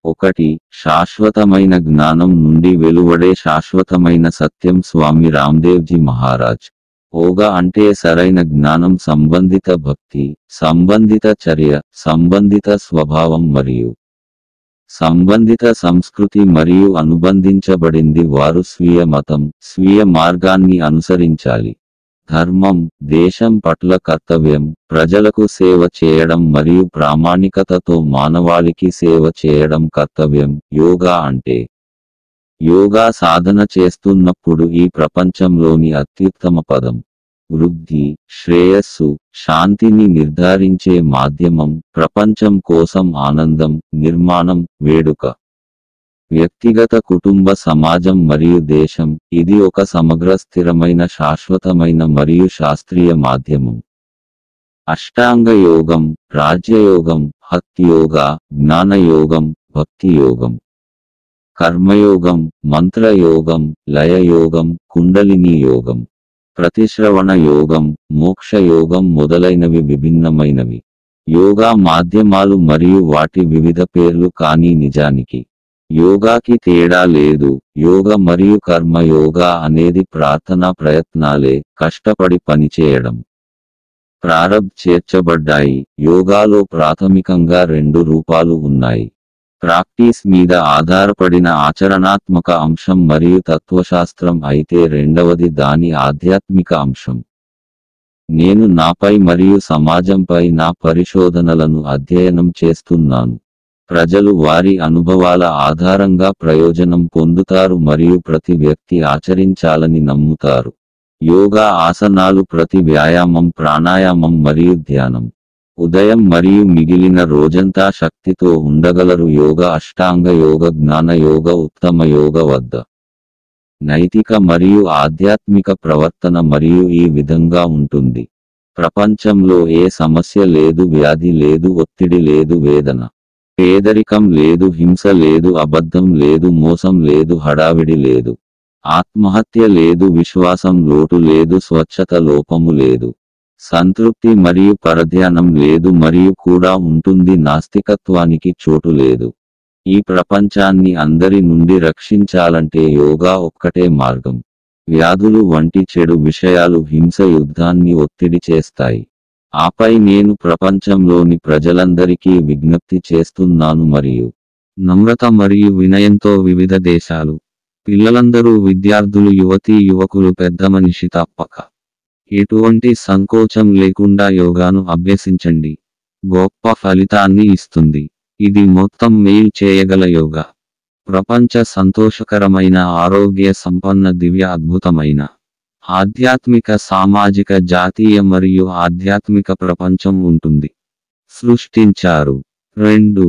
ఒకటి, శాశ్వతమైన జ్ఞానం నుండి వెలువడే శాశ్వతమైన సత్యం. స్వామి రామ్దేవ్జీ మహారాజ్. యోగా అంటే సరైన జ్ఞానం, సంబంధిత భక్తి, సంబంధిత చర్య, సంబంధిత స్వభావం మరియు సంబంధిత సంస్కృతి మరియు అనుబంధించబడింది. వారు స్వీయ మతం, స్వీయ మార్గాన్ని అనుసరించాలి. ధర్మం, దేశం పట్ల కర్తవ్యం, ప్రజలకు సేవ చేయడం మరియు ప్రామాణికతతో మానవాళికి సేవ చేయడం కర్తవ్యం. యోగా అంటే యోగా సాధన చేస్తున్నప్పుడు ఈ ప్రపంచంలోని అత్యుత్తమ పదం. వృద్ధి, శ్రేయస్సు, శాంతిని నిర్ధారించే మాధ్యమం, ప్రపంచం కోసం ఆనందం, నిర్మాణం, వేడుక. వ్యక్తిగత, కుటుంబ, సమాజం మరియు దేశం. ఇది ఒక సమగ్ర, స్థిరమైన, శాశ్వతమైన మరియు శాస్త్రీయ మాధ్యమం. అష్టాంగ యోగం, రాజ్యయోగం, హఠ్ యోగా, జ్ఞానయోగం, భక్తి యోగం. కర్మయోగం, మంత్రయోగం, లయయోగం, కుండలిని యోగం. ప్రతిశ్రవణ యోగం, మోక్ష యోగం మొదలైనవి విభిన్నమైనవి యోగా మాధ్యమాలు మరియు వాటి వివిధ పేర్లు. కానీ నిజానికి యోగాకి తేడా లేదు. యోగ మరియు కర్మ. యోగా అనేది ప్రార్థనా ప్రయత్నాలే, కష్టపడి పనిచేయడం. ప్రారబ్ధ్ చేర్చబడ్డాయి. యోగాలో ప్రాథమికంగా రెండు రూపాలు ఉన్నాయి. ప్రాక్టీస్ మీద ఆధారపడిన ఆచరణాత్మక అంశం మరియు తత్వశాస్త్రం అయితే రెండవది దాని ఆధ్యాత్మిక అంశం. నేను నాపై మరియు సమాజంపై నా పరిశోధనలను అధ్యయనం చేస్తున్నాను. ప్రజలు వారి అనుభవాల ఆధారంగా ప్రయోజనం పొందుతారు మరియు ప్రతి వ్యక్తి ఆచరించాలని నమ్ముతారు. యోగా ఆసనాలు, ప్రతి వ్యాయామం, ప్రాణాయామం మరియు ధ్యానం. ఉదయం మరియు మిగిలిన రోజంతా శక్తితో ఉండగలరు. యోగ, అష్టాంగ యోగ, జ్ఞాన యోగ, ఉత్తమ యోగ వద్ద నైతిక మరియు ఆధ్యాత్మిక ప్రవర్తన మరియు ఈ విధంగా ఉంటుంది. ప్రపంచంలో ఏ సమస్య లేదు, వ్యాధి లేదు, ఒత్తిడి లేదు, వేదన, పేదరికం లేదు, హింస లేదు, అబద్ధం లేదు, మోసం లేదు, హడావిడి లేదు, ఆత్మహత్య లేదు, విశ్వాసం లోటు లేదు, స్వచ్ఛత లోపము లేదు, సంతృప్తి మరియు పరధ్యానం లేదు మరియు కూడా ఉంటుంది. నాస్తికత్వానికి చోటు లేదు. ఈ ప్రపంచాన్ని అందరి నుండి రక్షించాలంటే యోగా ఒక్కటే మార్గం. వ్యాధులు వంటి చెడు విషయాలు హింస, యుద్ధాన్ని ఒత్తిడి చేస్తాయి. ఆపై నేను ప్రపంచంలోని ప్రజలందరికీ విజ్ఞప్తి చేస్తున్నాను మరియు నమ్రత మరియు వినయంతో వివిధ దేశాలు పిల్లలందరూ, విద్యార్థులు, యువతీ యువకులు, పెద్ద మనిషి తప్పక ఎటువంటి సంకోచం లేకుండా యోగాను అభ్యసించండి. గొప్ప ఫలితాన్ని ఇస్తుంది. ఇది మొత్తం మెయిల్ చేయగల యోగా. ప్రపంచ సంతోషకరమైన, ఆరోగ్య సంపన్న, దివ్య, అద్భుతమైన ఆధ్యాత్మిక, సామాజిక, జాతీయ మరియు ఆధ్యాత్మిక ప్రపంచం ఉంటుంది. సృష్టించారు. 2.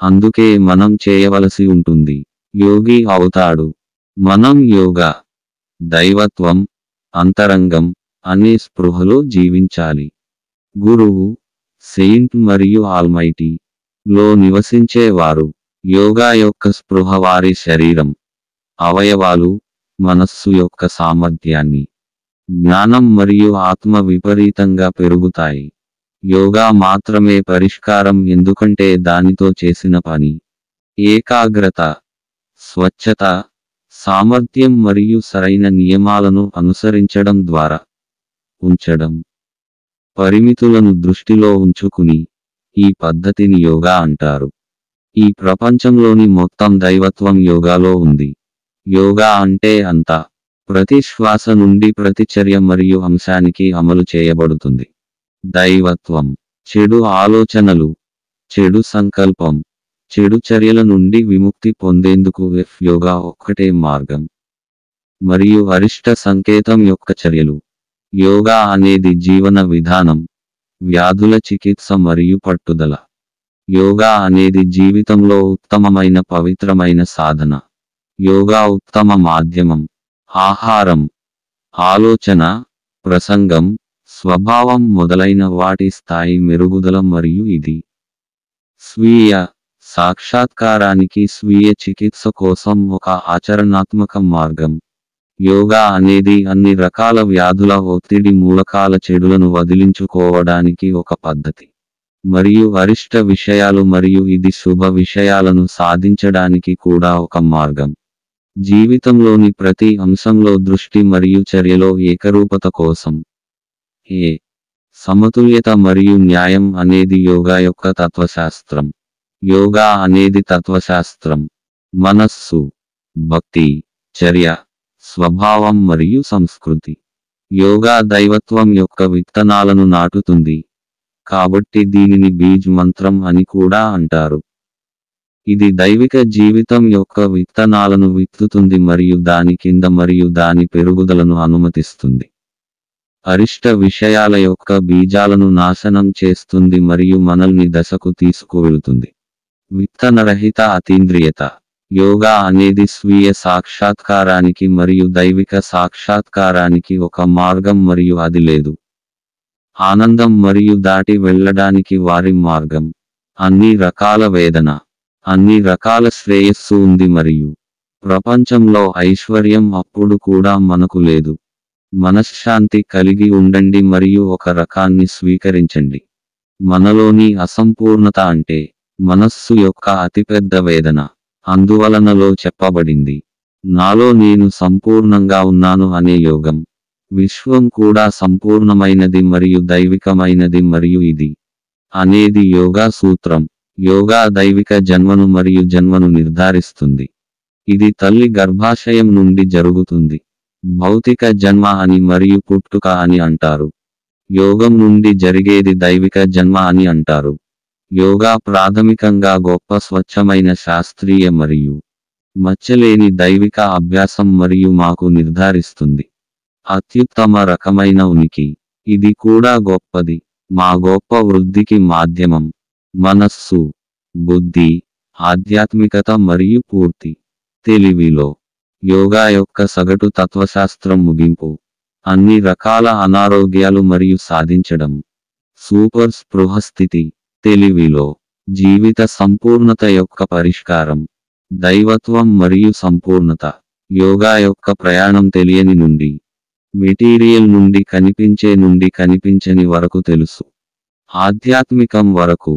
అందుకే మనం చేయవలసి ఉంటుంది. యోగి అవుతాడు. మనం యోగా, దైవత్వం, అంతరంగం అనే స్పృహలో జీవించాలి. గురువు, సెయింట్ మరియు ఆల్మైటీ లో నివసించేవారు. యోగా యొక్క స్పృహ వారి శరీరం, అవయవాలు, మనస్సు యొక్క సామర్థ్యాన్ని, జ్ఞానం మరియు ఆత్మ విపరీతంగా పెరుగుతాయి. యోగా మాత్రమే పరిష్కారం, ఎందుకంటే దానితో చేసిన పని ఏకాగ్రత, స్వచ్ఛత, సామర్థ్యం మరియు సరైన నియమాలను అనుసరించడం ద్వారా ఉంచడం. పరిమితులను దృష్టిలో ఉంచుకుని ఈ పద్ధతిని యోగా అంటారు. ఈ ప్రపంచంలోని మొత్తం దైవత్వం యోగాలో ఉంది. యోగా అంటే అంతా. ప్రతి శ్వాస నుండి ప్రతి చర్య మరియు అంశానికి అమలు చేయబడుతుంది. దైవత్వం. చెడు ఆలోచనలు, చెడు సంకల్పం, చెడు చర్యల నుండి విముక్తి పొందేందుకు యోగా ఒక్కటే మార్గం. మరియు అరిష్ట సంకేతం యొక్క చర్యలు. యోగా అనేది జీవన విధానం, వ్యాధుల చికిత్స మరియు పట్టుదల. యోగా అనేది జీవితంలో ఉత్తమమైన, పవిత్రమైన సాధన. యోగా ఉత్తమ మాధ్యమం. ఆహారం, ఆలోచన, ప్రసంగం, స్వభావం మొదలైన వాటి స్థాయి మెరుగుదల మరియు ఇది స్వీయ సాక్షాత్కారానికి, స్వీయ చికిత్స కోసం ఒక ఆచరణాత్మక మార్గం. యోగా అనేది అన్ని రకాల వ్యాధుల, ఒత్తిడి, మూలకాల చెడులను వదిలించుకోవడానికి ఒక పద్ధతి. మరియు అరిష్ట విషయాలు మరియు ఇది శుభ విషయాలను సాధించడానికి కూడా ఒక మార్గం. జీవితంలోని ప్రతి అంశంలో దృష్టి మరియు చర్యలో ఏకరూపత కోసం. సమతుల్యత మరియు న్యాయం అనేది యోగా యొక్క తత్వశాస్త్రం. యోగా అనేది తత్వశాస్త్రం. మనస్సు, భక్తి, చర్య, స్వభావం మరియు సంస్కృతి. యోగా దైవత్వం యొక్క విత్తనాలను నాటుతుంది. కాబట్టి దీనిని బీజ్ మంత్రం అని కూడా అంటారు. ఇది దైవిక జీవితం యొక్క విత్తనాలను విత్తుతుంది మరియు దాని కింద మరియు దాని పెరుగుదలను అనుమతిస్తుంది. అరిష్ట విషయాల యొక్క బీజాలను నాశనం చేస్తుంది మరియు మనల్ని దశకు తీసుకువెళుతుంది. విత్తనరహిత అతీంద్రియత. యోగా అనేది స్వీయ సాక్షాత్కారానికి మరియు దైవిక సాక్షాత్కారానికి ఒక మార్గం మరియు అది లేదు. ఆనందం మరియు దాటి వెళ్ళడానికి వారి మార్గం. అన్ని రకాల వేదన, అన్ని రకాల శ్రేయస్సు ఉంది మరియు ప్రపంచంలో ఐశ్వర్యం అప్పుడు కూడా మనకు లేదు. మనశ్శాంతి కలిగి ఉండండి మరియు ఒక రకాన్ని స్వీకరించండి. మనలోని అసంపూర్ణత అంటే మనస్సు యొక్క అతిపెద్ద వేదన. అందువలనలో చెప్పబడింది, నాలో నేను సంపూర్ణంగా ఉన్నాను అనే యోగం. విశ్వం కూడా సంపూర్ణమైనది మరియు దైవికమైనది మరియు ఇది అనేది యోగా సూత్రం. యోగా దైవిక జన్మను మరియు జన్మను నిర్ధారిస్తుంది. ఇది తల్లి గర్భాశయం నుండి జరుగుతుంది. భౌతిక జన్మ అని మరియు పుట్టుక అని అంటారు. యోగం నుండి జరిగేది దైవిక జన్మ అని అంటారు. యోగా ప్రాథమికంగా గొప్ప స్వచ్ఛమైన శాస్త్రీయ మరియు మచ్చలేని దైవిక అభ్యాసం మరియు మాకు నిర్ధారిస్తుంది అత్యుత్తమ రకమైన ఉనికి. ఇది కూడా గొప్పది. మా గొప్ప వృద్ధికి మాధ్యమం. మనస్సు, బుద్ధి, ఆధ్యాత్మికత మరియు పూర్తి తెలివిలో యోగా యొక్క సగటు తత్వశాస్త్రం ముగింపు. అన్ని రకాల అనారోగ్యాలు మరియు సాధించడం. సూపర్ స్పృహ స్థితి. తెలివిలో జీవిత సంపూర్ణత యొక్క పరిష్కారం. దైవత్వం మరియు సంపూర్ణత. యోగా యొక్క ప్రయాణం తెలియని నుండి మెటీరియల్ నుండి కనిపించే నుండి కనిపించని వరకు తెలుసు. ఆధ్యాత్మికం వరకు.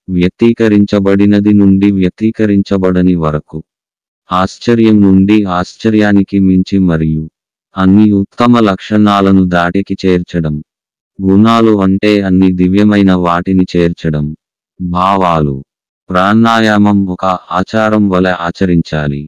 వ్యక్తీకరించబడినది నుండి వ్యక్తీకరించబడని వరకు. ఆశ్చర్యం నుండి ఆశ్చర్యానికి మించి మరియు అన్ని ఉత్తమ లక్షణాలను దాటికి చేర్చడం. గుణాలు అంటే అన్ని దివ్యమైన వాటిని చేర్చడం. భావాలు. ప్రాణాయామం ఒక ఆచారం వలె ఆచరించాలి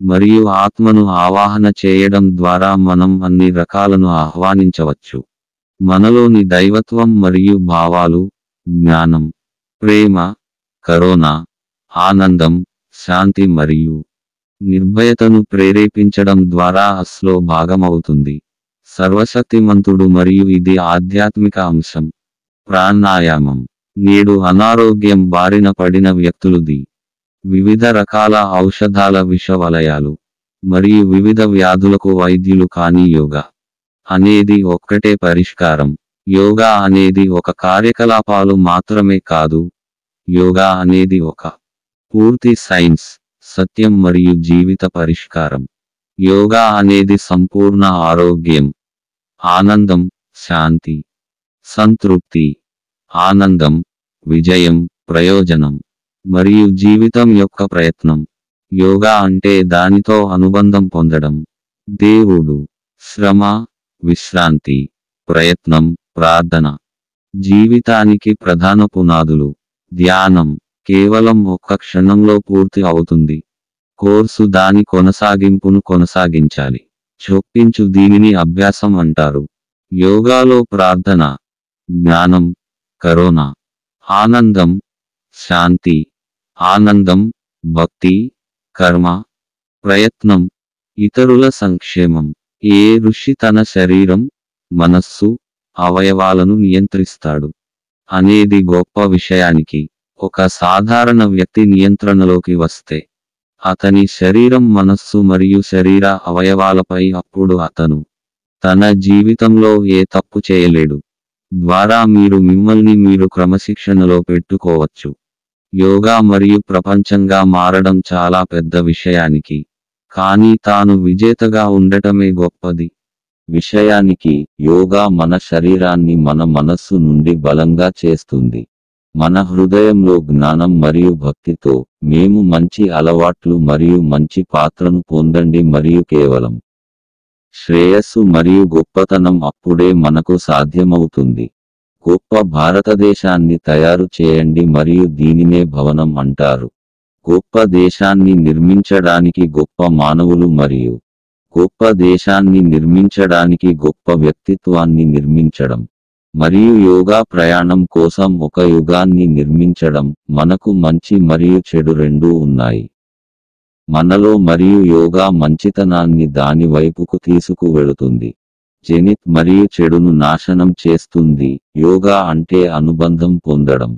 మరియు ఆత్మను ఆవాహన చేయడం ద్వారా మనం అన్ని రకాలను ఆహ్వానించవచ్చు. మనలోని దైవత్వం మరియు భావాలు, జ్ఞానం, ప్రేమ, కరుణ, ఆనందం, శాంతి మరియు నిర్భయతను ప్రేరేపించడం ద్వారా అస్లో భాగమవుతుంది. సర్వశక్తిమంతుడు మరియు ఇది ఆధ్యాత్మిక అంశం. ప్రాణాయామం. నేడు అనారోగ్యం బారిన పడిన వ్యక్తులుది వివిధ రకాల ఔషధాల విష వలయాలు మరియు వివిధ వ్యాధులకు వైద్యులు కాని యోగా అనేది ఒక్కటే పరిష్కారం. యోగా అనేది ఒక కార్యకలాపాలు మాత్రమే కాదు. యోగా అనేది ఒక పూర్తి సైన్స్, సత్యం మరియు జీవిత పరిష్కారం. యోగా అనేది సంపూర్ణ ఆరోగ్యం, ఆనందం, శాంతి, సంతృప్తి, ఆనందం, విజయం, ప్రయోజనం మరియు జీవితం యొక్క ప్రయత్నం. యోగా అంటే దానితో అనుబంధం పొందడం. దేవుడు, శ్రమ, విశ్రాంతి, ప్రయత్నం, ప్రార్థన. జీవితానికి ప్రధాన పునాదులు. ధ్యానం కేవలం ఒక్క క్షణంలో పూర్తి అవుతుంది. కోర్సు దాని కొనసాగింపును కొనసాగించాలి. చొప్పించు దీనిని అభ్యాసం అంటారు. యోగాలో ప్రార్థన, జ్ఞానం, కరుణ, ఆనందం, శాంతి, ఆనందం, భక్తి, కర్మ, ప్రయత్నం, ఇతరుల సంక్షేమం. ఏ ఋషి తన శరీరం, మనస్సు, అవయవాలను నియంత్రిస్తాడు అనేది గొప్ప విషయానికి ఒక సాధారణ వ్యక్తి నియంత్రణలోకి వస్తే అతని శరీరం, మనస్సు మరియు శరీర అవయవాలపై అప్పుడు అతను తన జీవితంలో ఏ తప్పు చేయలేడు. ద్వారా మీరు మిమ్మల్ని మీరు క్రమశిక్షణలో పెట్టుకోవచ్చు. యోగా మరియు ప్రపంచంగా మారడం చాలా పెద్ద విషయానికి, కానీ తాను విజేతగా ఉండటమే గొప్పది విషయానికి. యోగా మన శరీరాన్ని మన మనస్సు నుండి బలంగా చేస్తుంది. మన హృదయంలో జ్ఞానం మరియు భక్తితో మేము మంచి అలవాట్లు మరియు మంచి పాత్రను పొందండి మరియు కేవలం శ్రేయస్సు మరియు గొప్పతనం అప్పుడే మనకు సాధ్యమవుతుంది. గొప్ప భారతదేశాన్ని తయారు చేయండి మరియు దీనినే భవనం అంటారు. గొప్ప దేశాన్ని నిర్మించడానికి గొప్ప మానవులు మరియు గొప్ప దేశాన్ని నిర్మించడానికి గొప్ప వ్యక్తిత్వాన్ని నిర్మించడం మరియు యోగా ప్రయాణం కోసం ఒక యుగాన్ని నిర్మించడం. మనకు మంచి మరియు చెడు రెండూ ఉన్నాయి మనలో మరియు యోగా మంచితనాన్ని దాని వైపుకు తీసుకువెళుతుంది. జెనిత్ మరియు చెడును నాశనం చేస్తుంది. యోగా అంటే అనుబంధం పొందడం.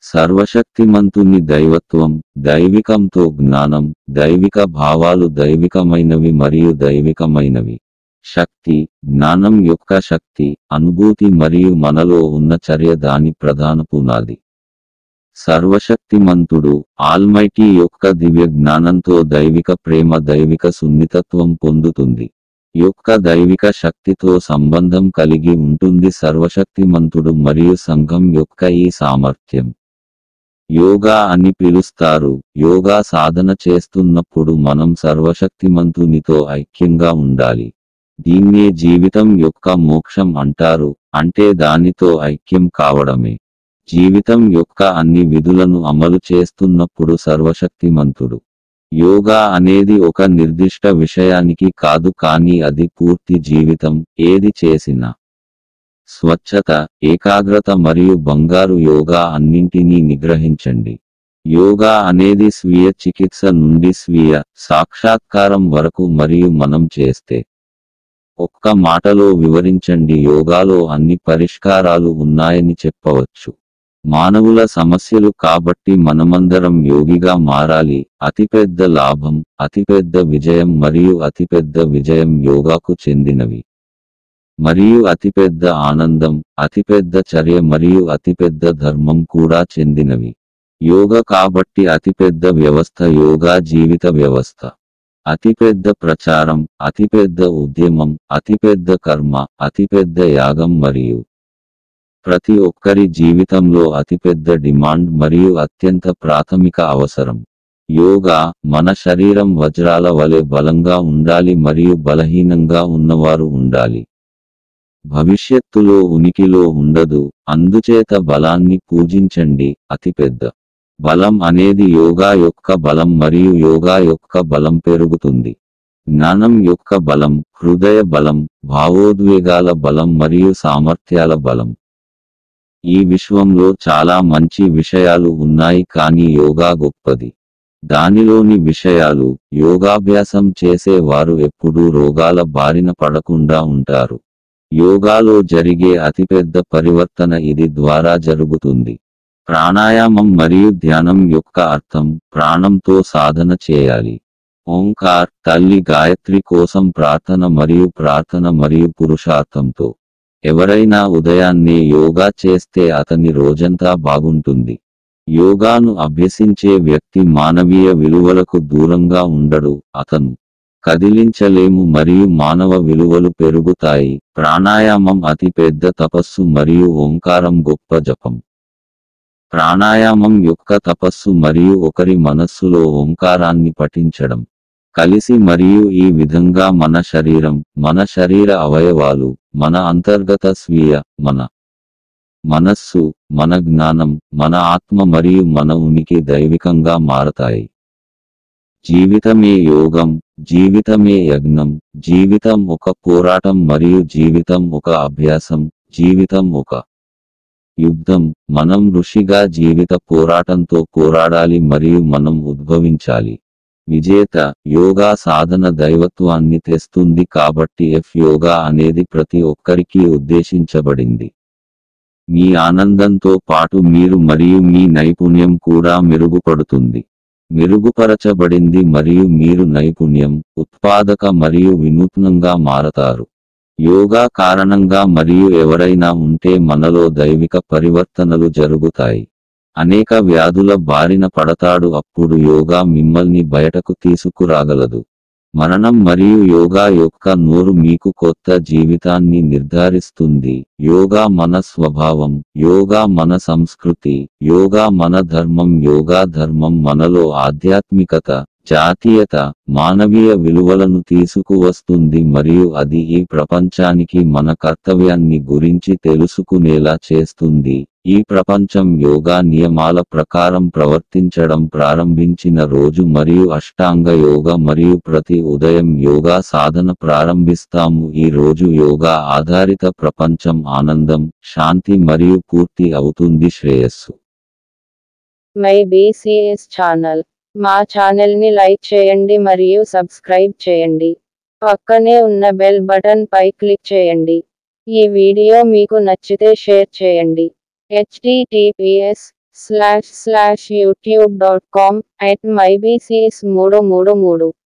సర్వశక్తిమంతుని దైవత్వం, దైవికంతో జ్ఞానం, దైవిక భావాలు దైవికమైనవి మరియు దైవికమైనవి. శక్తి, జ్ఞానం యొక్క శక్తి, అనుభూతి మరియు మనలో ఉన్న చర్య దాని ప్రధాన పునాది. సర్వశక్తిమంతుడు, ఆల్మైటీ యొక్క దివ్య జ్ఞానంతో దైవిక ప్రేమ దైవిక సున్నితత్వం పొందుతుంది. యొక్క దైవిక శక్తితో సంబంధం కలిగి ఉంటుంది. సర్వశక్తిమంతుడు మరియు సంఘం యొక్క ఈ సామర్థ్యం యోగా అని పిలుస్తారు. యోగా సాధన చేస్తున్నప్పుడు మనం సర్వశక్తిమంతునితో ఐక్యంగా ఉండాలి. దీన్నే జీవితం యొక్క మోక్షం అంటారు, అంటే దానితో ఐక్యం కావడమే. జీవితం యొక్క అన్ని విధులను అమలు చేస్తున్నప్పుడు సర్వశక్తిమంతుడు. యోగా అనేది ఒక నిర్దిష్ట విషయానికి కాదు కానీ అది పూర్తి జీవితం. ఏది చేసినా స్వచ్ఛత, ఏకాగ్రత మరియు బంగారు యోగా అన్నింటినీ నిగ్రహించండి. యోగా అనేది స్వీయ చికిత్స నుండి స్వీయ సాక్షాత్కారం వరకు మరియు మనం చేస్తే ఒక్క మాటలో వివరించండి. యోగాలో అన్ని పరిష్కారాలు ఉన్నాయని చెప్పవచ్చు. మానవుల సమస్యలు కాబట్టి మనమందరం యోగిగా మారాలి. అతిపెద్ద లాభం, అతిపెద్ద విజయం మరియు అతిపెద్ద విజయం యోగాకు చెందినవి. మరియు అతిపెద్ద ఆనందం, అతిపెద్ద చర్య మరియు అతిపెద్ద ధర్మం కూడా చెందినవి. యోగ కాబట్టి అతిపెద్ద వ్యవస్థ యోగా జీవిత వ్యవస్థ. అతిపెద్ద ప్రచారం, అతిపెద్ద ఉద్యమం, అతిపెద్ద కర్మ, అతిపెద్ద యాగం మరియు ప్రతి ఒక్కరి జీవితంలో అతిపెద్ద డిమాండ్ మరియు అత్యంత ప్రాథమిక అవసరం. యోగా, మన శరీరం వజ్రాల వలె బలంగా ఉండాలి మరియు బలహీనంగా ఉన్నవారు ఉండాలి. భవిష్యత్తులో ఉనికిలో ఉండదు, అందుచేత బలాన్ని పూజించండి. అతిపెద్ద బలం అనేది యోగా యొక్క బలం మరియు యోగా యొక్క బలం పెరుగుతుంది. జ్ఞానం యొక్క బలం, హృదయ బలం, భావోద్వేగాల బలం మరియు సామర్థ్యాల బలం. ఈ విశ్వంలో చాలా మంచి విషయాలు ఉన్నాయి కానీ యోగా గొప్పది. దానిలోని విషయాలు, యోగాభ్యాసం చేసే వారు ఎప్పుడూ రోగాల బారిన పడకుండా ఉంటారు. యోగాలో జరిగే అతిపెద్ద పరివర్తన ఇది ద్వారా జరుగుతుంది. ప్రాణాయామం మరియు ధ్యానం యొక్క అర్థం, ప్రాణంతో సాధన చేయాలి. ఓంకార్, తల్లి గాయత్రి కోసం ప్రార్థన మరియు పురుషార్థంతో. ఎవరైనా ఉదయాన్నే యోగా చేస్తే అతని రోజంతా బాగుంటుంది. యోగాను అభ్యసించే వ్యక్తి మానవీయ విలువలకు దూరంగా ఉండడు, అతను కదిలించలేము మరియు మానవ విలువలు పెరుగుతాయి. ప్రాణాయామం అతి పెద్ద తపస్సు మరియు ఓంకారం గొప్ప జపం. ప్రాణాయామం యొక్క తపస్సు మరియు ఒకరి మనస్సులో ఓంకారాన్ని పఠించడం కలిసి మరియు ఈ విధంగా మన శరీరం, మన శరీర అవయవాలు, మన అంతర్గత స్వీయ, మన మనస్సు, మన జ్ఞానం, మన ఆత్మ మరియు మన ఉనికి దైవికంగా మారతాయి. జీవితమే యోగం, జీవితమే యజ్ఞం, జీవితం ఒక పోరాటం మరియు జీవితం ఒక అభ్యాసం, జీవితం ఒక యుద్ధం. మనం ఋషిగా జీవిత పోరాటంతో పోరాడాలి మరియు మనం ఉద్భవించాలి. విజేత యోగా సాధన దైవత్వాన్ని తెస్తుంది కాబట్టి యోగా అనేది ప్రతి ఒక్కరికి ఉద్దేశించబడింది. మీ ఆనందంతో పాటు మీరు మరియు మీ నైపుణ్యం కూడా మెరుగుపడుతుంది. మెరుగుపరచబడింది మరియు మీరు నైపుణ్యం, ఉత్పాదక మరియు వినూత్నంగా మారతారు. యోగా కారణంగా మరియు ఎవరైనా ఉంటే మనలో దైవిక పరివర్తనలు జరుగుతాయి. అనేక వ్యాధుల బారిన పడతాడు అప్పుడు యోగా మిమ్మల్ని బయటకు తీసుకురాగలదు. మరణం మరియు యోగా యొక్క నోరు మీకు కొత్త జీవితాన్ని నిర్ధారిస్తుంది. యోగా మన స్వభావం, యోగా మన సంస్కృతి, యోగా మన ధర్మం. యోగా ధర్మం మనలో ఆధ్యాత్మికత, జాతీయత, మానవీయ విలువలను తీసుకువస్తుంది మరియు అది ఈ ప్రపంచానికి మన కర్తవ్యాన్ని గురించి తెలుసుకునేలా చేస్తుంది. ఈ ప్రపంచం యోగా నియమాల ప్రకారం ప్రవర్తించడం ప్రారంభించిన రోజు మరియు అష్టాంగ యోగా మరియు ప్రతి ఉదయం యోగా సాధన ప్రారంభిస్తాము. ఈ రోజు యోగా ఆధారిత ప్రపంచం ఆనందం, శాంతి మరియు పూర్తి అవుతుంది. శ్రేయస్సు. My BCs channel. మా ఛానల్ని లైక్ చేయండి మరియు సబ్స్క్రైబ్ చేయండి. పక్కనే ఉన్న బెల్ బటన్ పై క్లిక్ చేయండి. ఈ వీడియో మీకు నచ్చితే షేర్ చేయండి. https://youtube.com/mybcs333